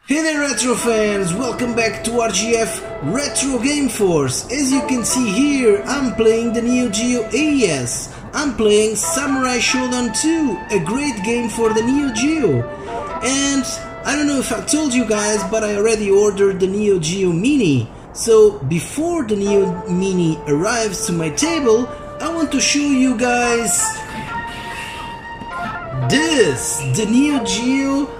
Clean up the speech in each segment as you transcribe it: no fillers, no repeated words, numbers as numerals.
Hey there retro fans, welcome back to RGF Retro Game Force. As you can see here, I'm playing the Neo Geo AES. I'm playing Samurai Shodown 2, a great game for the Neo Geo. And I don't know if I told you guys, but I already ordered the Neo Geo Mini. So before the Neo Mini arrives to my table, I want to show you guys this, the Neo Geo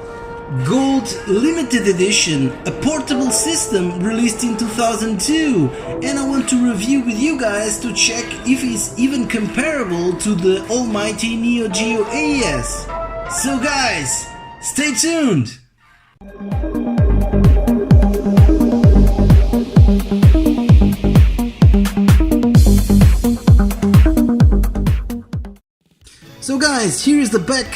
Gold Limited Edition, a portable system released in 2002, and I want to review with you guys to check if it's even comparable to the almighty Neo Geo AES. So guys, stay tuned! So guys, here is the back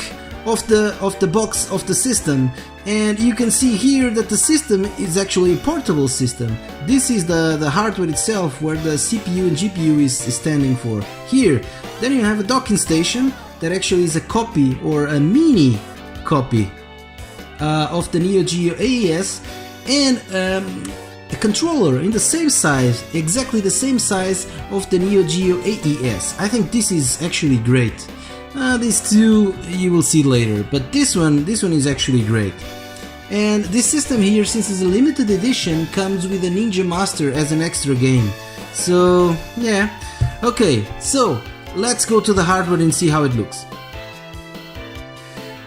of the box of the system, and you can see here that the system is actually a portable system. This is the hardware itself, where the CPU and GPU is standing for. Here, then you have a docking station that actually is a copy or a mini copy of the Neo Geo AES, and a controller in the same size, exactly the same size of the Neo Geo AES. I think this is actually great. These two you will see later, but this one is actually great. And this system here, since it's a limited edition, comes with a Ninja Master as an extra game. So yeah, okay, so let's go to the hardware and see how it looks.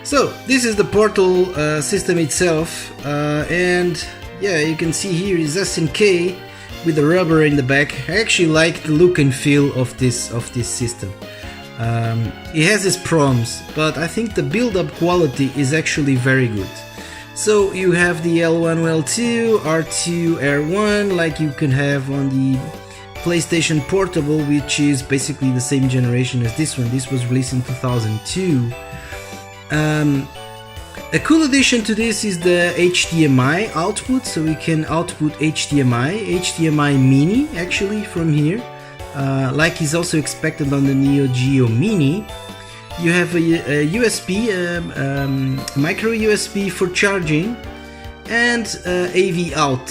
So this is the portal system itself, and yeah, you can see here is SNK with the rubber in the back. I actually like the look and feel of this system. It has its problems, but I think the build-up quality is actually very good. So you have the L1, L2, R2, R1, like you can have on the PlayStation Portable, which is basically the same generation as this one. This was released in 2002. A cool addition to this is the HDMI output, so we can output HDMI Mini actually from here. Like is also expected on the Neo Geo Mini. You have a USB, micro USB for charging, and AV out.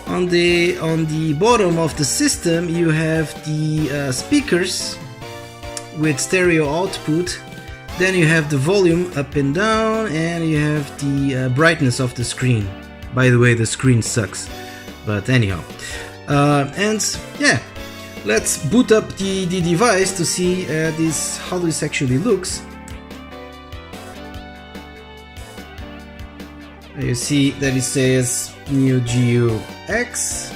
On the bottom of the system, you have the speakers with stereo output. Then you have the volume up and down, and you have the brightness of the screen. By the way, the screen sucks, but anyhow. And yeah, let's boot up the device to see how this actually looks. You see that it says Neo Geo X.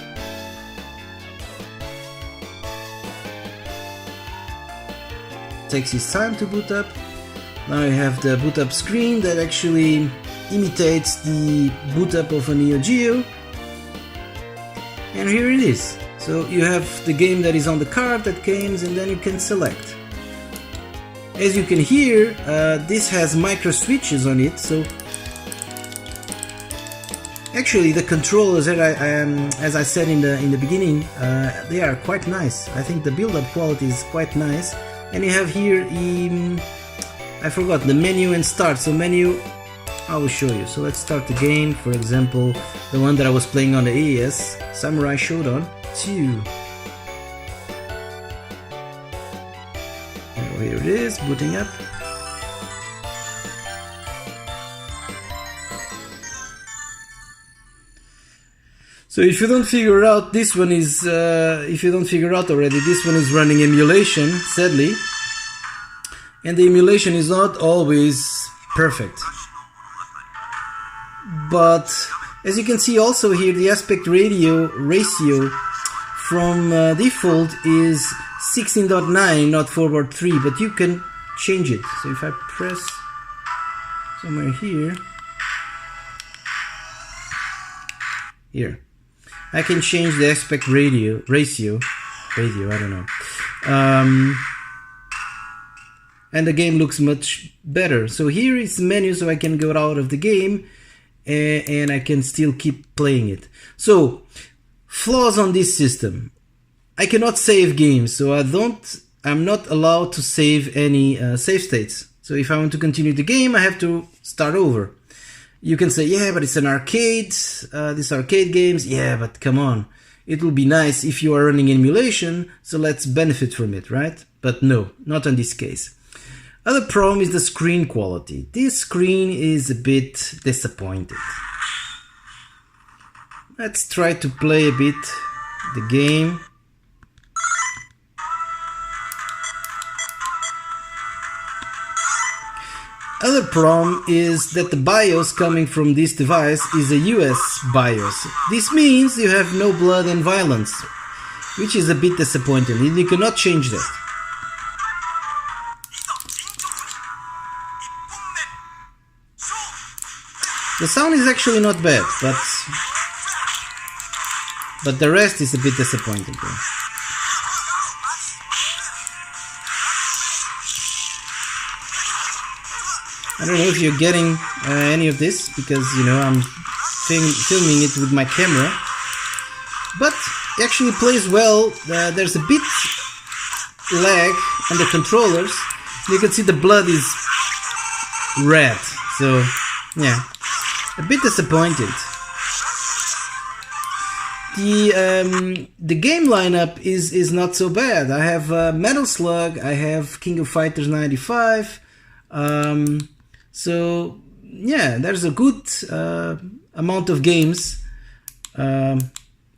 Takes its time to boot up. Now you have the boot up screen that actually imitates the boot up of a Neo Geo. And here it is. So you have the game that is on the card that comes, and then you can select. As you can hear, this has micro switches on it. So actually, the controllers that as I said in the beginning, they are quite nice. I think the build-up quality is quite nice. And you have here, I forgot the menu and start. So menu, I will show you. So let's start the game. For example, the one that I was playing on the AES, Samurai Shodown 2. And here it is, booting up. So if you don't figure out, this one is, if you don't figure out already, this one is running emulation, sadly. And the emulation is not always perfect. But as you can see also here, the aspect ratio from default is 16:9, not 4:3, but you can change it. So if I press somewhere here, I can change the aspect ratio, I don't know. And the game looks much better. So here is the menu, so I can go out of the game and I can still keep playing it. So flaws on this system: I cannot save games, so I'm not allowed to save any save states. So if I want to continue the game, I have to start over. You can say, yeah, but it's an arcade, these arcade games, yeah, but come on. It will be nice if you are running emulation, so let's benefit from it, right? But no, not in this case. Other problem is the screen quality. This screen is a bit disappointed. Let's try to play a bit the game. Other problem is that the BIOS coming from this device is a US BIOS. This means you have no blood and violence, which is a bit disappointing. You cannot change that. The sound is actually not bad, but the rest is a bit disappointing. I don't know if you're getting any of this, because you know I'm filming it with my camera, but it actually plays well. There's a bit lag on the controllers. You can see the blood is red, so yeah, a bit disappointed. The game lineup is not so bad. I have Metal Slug, I have King of Fighters 95. So yeah, there's a good amount of games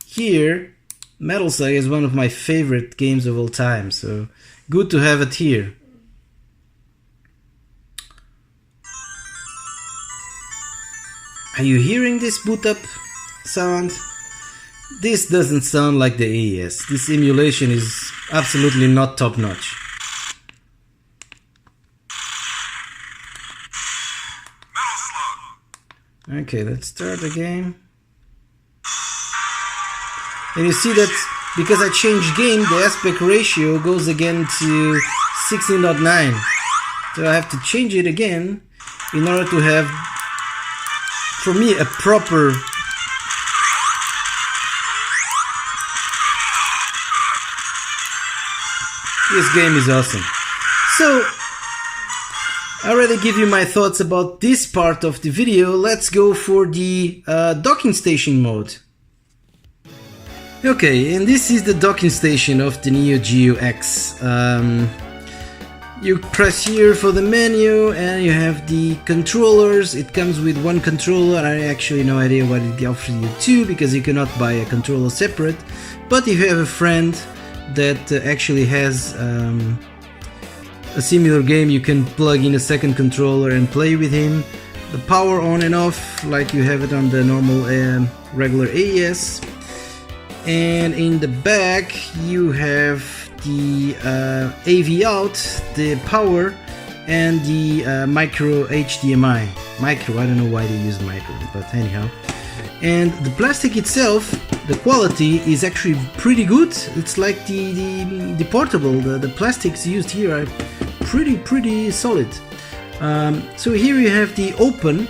here. Metal Slug is one of my favorite games of all time, so good to have it here. Are you hearing this boot up sound? This doesn't sound like the AES. This emulation is absolutely not top notch. Okay, let's start the game. And you see that because I changed game, the aspect ratio goes again to 16:9. So I have to change it again in order to have, for me, a proper This game is awesome. So, I already give you my thoughts about this part of the video. Let's go for the docking station mode. Okay, and this is the docking station of the Neo Geo X. You press here for the menu and you have the controllers. It comes with one controller. I actually no idea what it offers you two, because you cannot buy a controller separate. But if you have a friend that actually has a similar game, you can plug in a second controller and play with him. The power on and off like you have it on the normal regular AES. And in the back you have the AV out, the power, and the micro HDMI. Micro, I don't know why they use micro, but anyhow. And the plastic itself, the quality is actually pretty good. It's like the portable. The plastics used here are pretty solid. So here you have the open,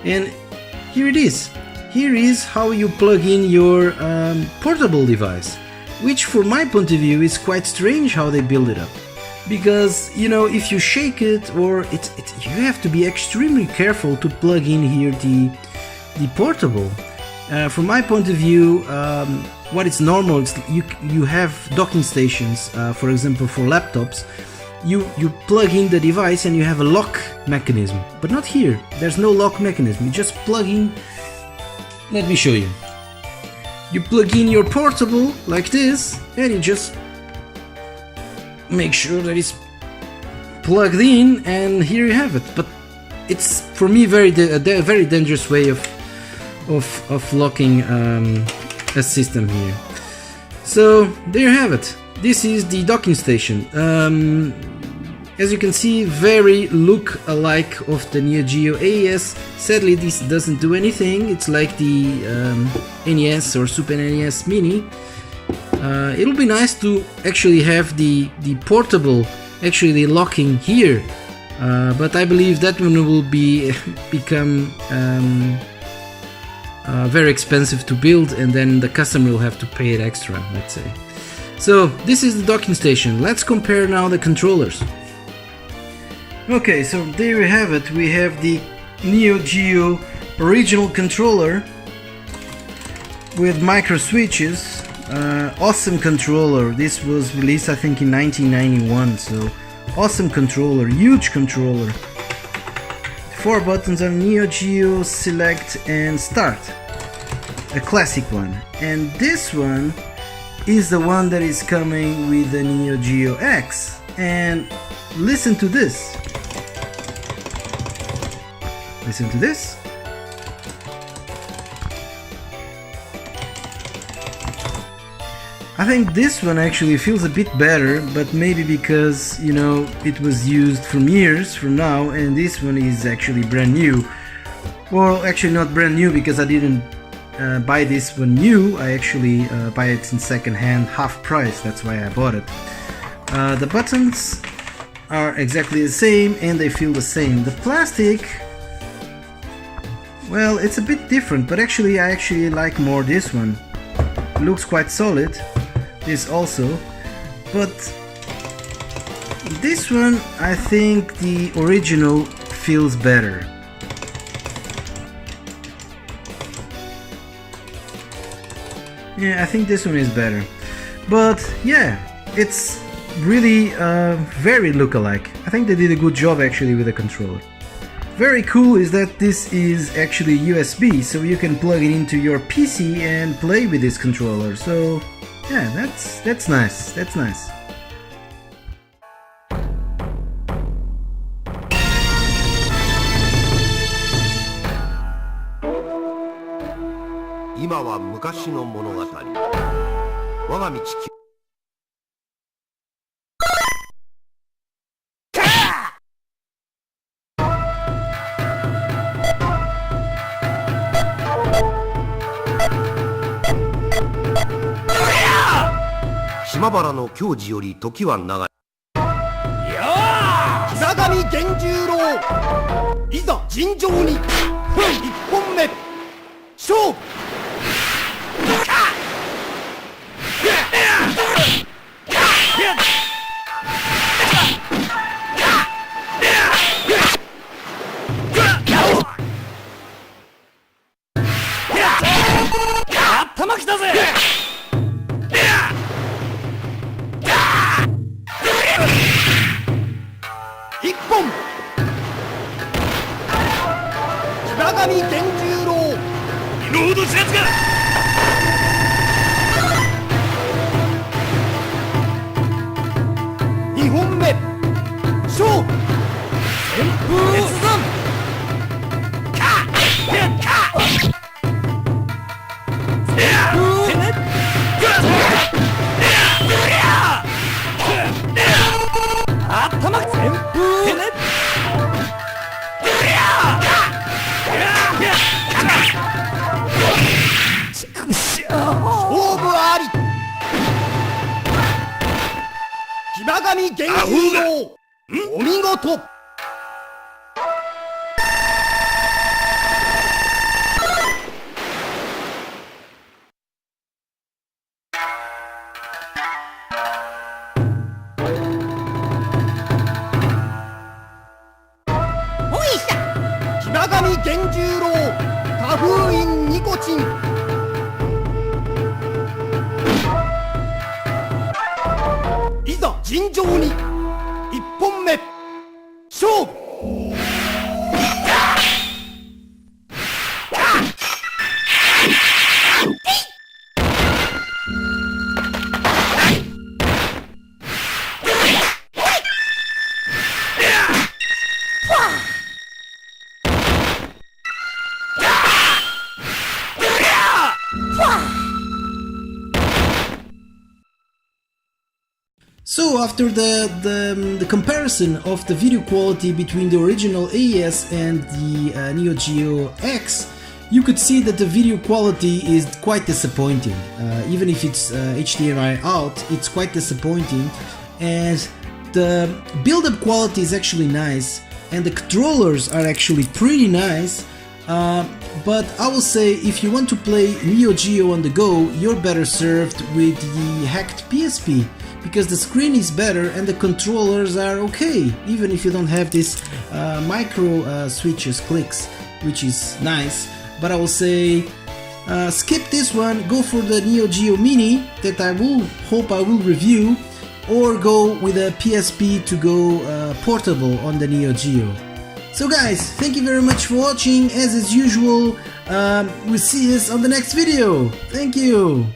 and here it is. Here is how you plug in your portable device, which from my point of view is quite strange how they build it up. Because, you know, if you shake it, or you have to be extremely careful to plug in here the portable. From my point of view, what is normal is you have docking stations, for example for laptops. You plug in the device and you have a lock mechanism, but not here. There's no lock mechanism. You just plug in. Let me show you. You plug in your portable like this, and you just make sure that it's plugged in, and here you have it. But it's, for me, a very dangerous way of locking a system here. So there you have it. This is the docking station. As you can see, very look alike of the Neo Geo AES. Sadly, this doesn't do anything. It's like the NES or Super NES Mini. It'll be nice to actually have the portable actually locking here, but I believe that one will become very expensive to build, and then the customer will have to pay it extra, let's say. So this is the docking station. Let's compare now the controllers. Okay, so there you have it. We have the Neo Geo original controller with micro switches. Awesome controller. This was released I think in 1991, so awesome controller, huge controller. 4 buttons on Neo Geo, select and start. A classic one. And this one is the one that is coming with the Neo Geo X. And listen to this. Listen to this. I think this one actually feels a bit better, but maybe because, you know, it was used from years from now, and this one is actually brand new. Well, actually not brand new because I didn't buy this one new. I actually buy it in second hand, half price. That's why I bought it. The buttons are exactly the same and they feel the same. The plastic, well, it's a bit different, but actually I actually like more this one. It looks quite solid. This also, but this one I think the original feels better. Yeah, I think this one is better, but yeah, it's really very look-alike. I think they did a good job actually with the controller. Very cool is that this is actually USB, so you can plug it into your PC and play with this controller. So yeah, that's nice. That's nice. 今は昔の物語。我が道島原の矜持より時は流れ。やあ、膝上源十郎、いざ尋常に。一本目、勝負。頭きたぜ。一本。平上源十郎。身の程知らずが。二本目。勝負。旋風越山。頭旋風。勝負あり。平上源十郎、お見事。平上源十郎、花封印ニコチン。いざ尋常に。一本目、勝負。So after the comparison of the video quality between the original AES and the Neo Geo X, you could see that the video quality is quite disappointing. Even if it's HDMI out, it's quite disappointing. And the build-up quality is actually nice, and the controllers are actually pretty nice. But I will say, if you want to play Neo Geo on the go, you're better served with the hacked PSP, because the screen is better and the controllers are okay, even if you don't have this micro switches clicks, which is nice. But I will say skip this one, go for the Neo Geo Mini that I will review, or go with a PSP to go portable on the Neo Geo. So guys, thank you very much for watching. As is usual, we'll see us on the next video. Thank you.